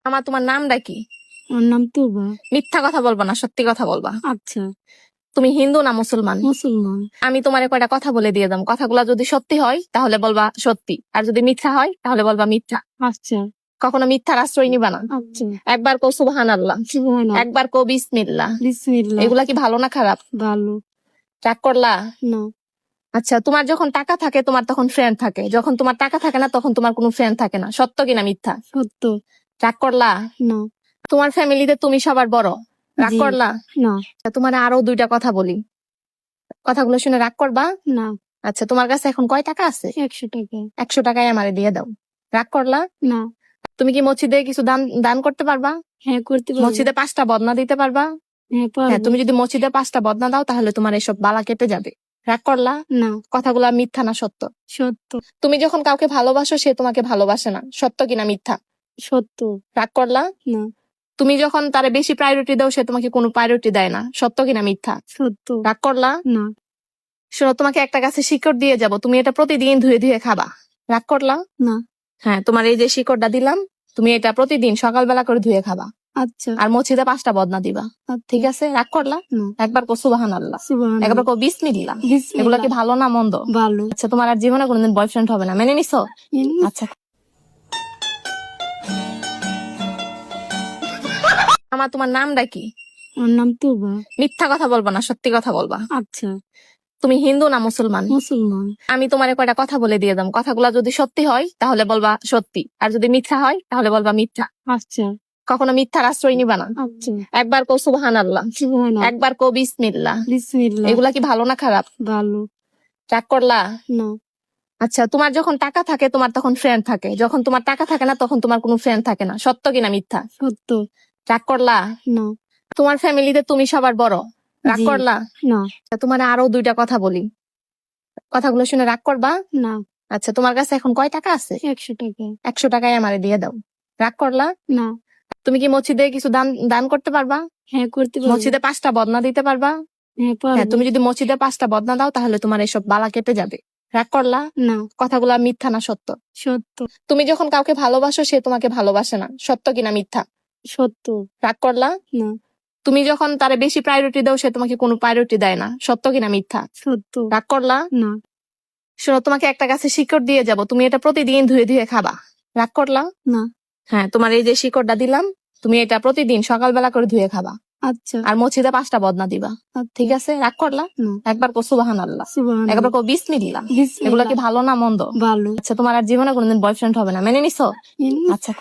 আমার তোমার নামটা কি? আমার নাম তুবা। মিথ্যা কথা বলবা না, সত্যি কথা বলবা। আচ্ছা, তুমি হিন্দু না মুসলমান? মুসলমান। আমি তোমার কয়টা কথা বলে দিয়ে দাম, কথাগুলা যদি সত্যি হয় তাহলে বলবা সত্যি, আর যদি মিথ্যা হয় তাহলে বলবা মিথ্যা। আচ্ছা, কখনো মিথ্যার আশ্রয় নিবা না। আচ্ছা। একবার কো সুবহানাল্লাহ, সুবহানাল্লাহ, একবার কো বিসমিল্লাহ। বিসমিল্লাহ। এগুলা কি ভালো না খারাপ? ভালো রাগ করলা? না। আচ্ছা, তোমার যখন টাকা থাকে তোমার তখন ফ্রেন্ড থাকে, যখন তোমার টাকা থাকে না তখন তোমার কোনো ফ্রেন্ড থাকে না, সত্য কিনা মিথ্যা? সত্য রাগ করলা? না। তোমার ফ্যামিলিতে তুমি সবার বড়, রাগ জি। করলা? না, তোমার আরো দুইটা কথা বলি, কথাগুলো শুনে রাগ করবা? না। আচ্ছা, তোমার কাছে এখন কয় টাকা আছে? 100 টাকা। 100 টাকায় আমারে দিয়ে দাও। রাগ করলা? না। তুমি কি মসজিদে কিছু দান দান করতে পারবা? হ্যাঁ, করতে পারবো। মসজিদে 5টা বদনা দিতে পারবা? হ্যাঁ, হ্যাঁ, পারবো। তুমি যদি মসজিদে 5টা বদনা দাও তাহলে তোমার এসব বালা কেটে যাবে। রাগ করলা? না, কথাগুলা মিথ্যা না সত্য? সত্য। তুমি যখন কাউকে ভালোবাসো সে তোমাকে ভালোবাসে না, সত্য কিনা মিথ্যা? সত্য। রাগ করলা? না, তুমি যখন তারে বেশি প্রায়োরিটি দাও সে তোমাকে কোনো প্রায়োরিটি দেয় না, সত্য কিনা মিথ্যা? সত্য। রাগ করলা? না, শোনো, তোমাকে একটা গাছে শিকড় দিয়ে যাব, তুমি এটা প্রতিদিন ধুয়ে ধুয়ে খাবা। রাগ করলা? না। হ্যাঁ, তোমার এই যে শিকড়টা দিলাম, তুমি এটা প্রতিদিন সকালবেলা করে ধুয়ে খাবা, আচ্ছা, আর মসজিদে 5টা বদনা দিবা। ঠিক আছে? রাগ করলা? না। একবার কো সুবহানাল্লাহ, সুবহানাল্লাহ, একবার কো বিসমিল্লাহ। বিসমিল্লাহ। এগুলা কি ভালো না মন্দ? ভালো। আচ্ছা, তোমার আর জীবনে কোনোদিন বয়ফ্রেন্ড হবে না, মেনে নিছো? আচ্ছা। আমার তোমার নামটা কি? আমার নাম তুবা। মিথ্যা কথা বলবা না, সত্যি কথা বলবা। আচ্ছা, তুমি হিন্দু না মুসলমান? মুসলমান। আমি তোমার কয়টা কথা বলে দিয়ে দাম, কথাগুলা যদি সত্যি হয় তাহলে বলবা সত্যি, আর যদি মিথ্যা হয় তাহলে বলবা মিথ্যা। আচ্ছা, কখনো মিথ্যার আশ্রয় নিবা না। আচ্ছা। একবার কো সুবহানাল্লাহ, সুবহানাল্লাহ, একবার কো বিসমিল্লাহ। বিসমিল্লাহ। এগুলা কি ভালো না খারাপ? ভালো রাগ করলা? না। আচ্ছা, তোমার যখন টাকা থাকে তোমার তখন ফ্রেন্ড থাকে, যখন তোমার টাকা থাকে না তখন তোমার কোনো ফ্রেন্ড থাকে না, সত্য কিনা মিথ্যা? সত্য। রাগ করলা? না, তোমার ফ্যামিলিতে তুমি সবার বড়, রাগ জি। করলা? না, তোমার আরো দুইটা কথা বলি, কথাগুলো শুনে রাগ করবা? না। আচ্ছা, তোমার কাছে এখন কয় টাকা আছে? 100 টাকা। 100 টাকায় আমারে দিয়ে দাও। রাগ করলা? না। তুমি কি মসজিদে কিছু দান দান করতে পারবা? হ্যাঁ, করতে পারবো। মসজিদে 5টা বদনা দিতে পারবা? হ্যাঁ, হ্যাঁ, পারবো। তুমি যদি মসজিদে 5টা বদনা দাও তাহলে তোমার এসব বালা কেটে যাবে। রাগ করলা? না, কথাগুলা মিথ্যা না সত্য? সত্য। তুমি যখন কাউকে ভালোবাসো সে তোমাকে ভালোবাসে না, সত্য কিনা মিথ্যা? সত্য। রাগ করলা? না, তুমি যখন তারে বেশি প্রায়োরিটি দাও সে তোমাকে কোনো প্রায়োরিটি দেয় না, সত্য কিনা মিথ্যা? সত্য। রাগ করলা? না, শোনো, তোমাকে একটা গাছে শিকড় দিয়ে যাব, তুমি এটা প্রতিদিন ধুয়ে ধুয়ে খাবা। রাগ করলা? না। হ্যাঁ, তোমার এই যে শিকড়টা দিলাম, তুমি এটা প্রতিদিন সকালবেলা করে ধুয়ে খাবা, আচ্ছা, আর মসজিদে 5টা বদনা দিবা। ঠিক আছে? রাগ করলা? না। একবার কো সুবহানাল্লাহ, সুবহানাল্লাহ, একবার কো বিসমিল্লাহ। বিসমিল্লাহ। এগুলা কি ভালো না মন্দ? ভালো আচ্ছা, তোমার আর জীবনে কোনোদিন বয়ফ্রেন্ড হবে না, মেনে নিছো? আচ্ছা।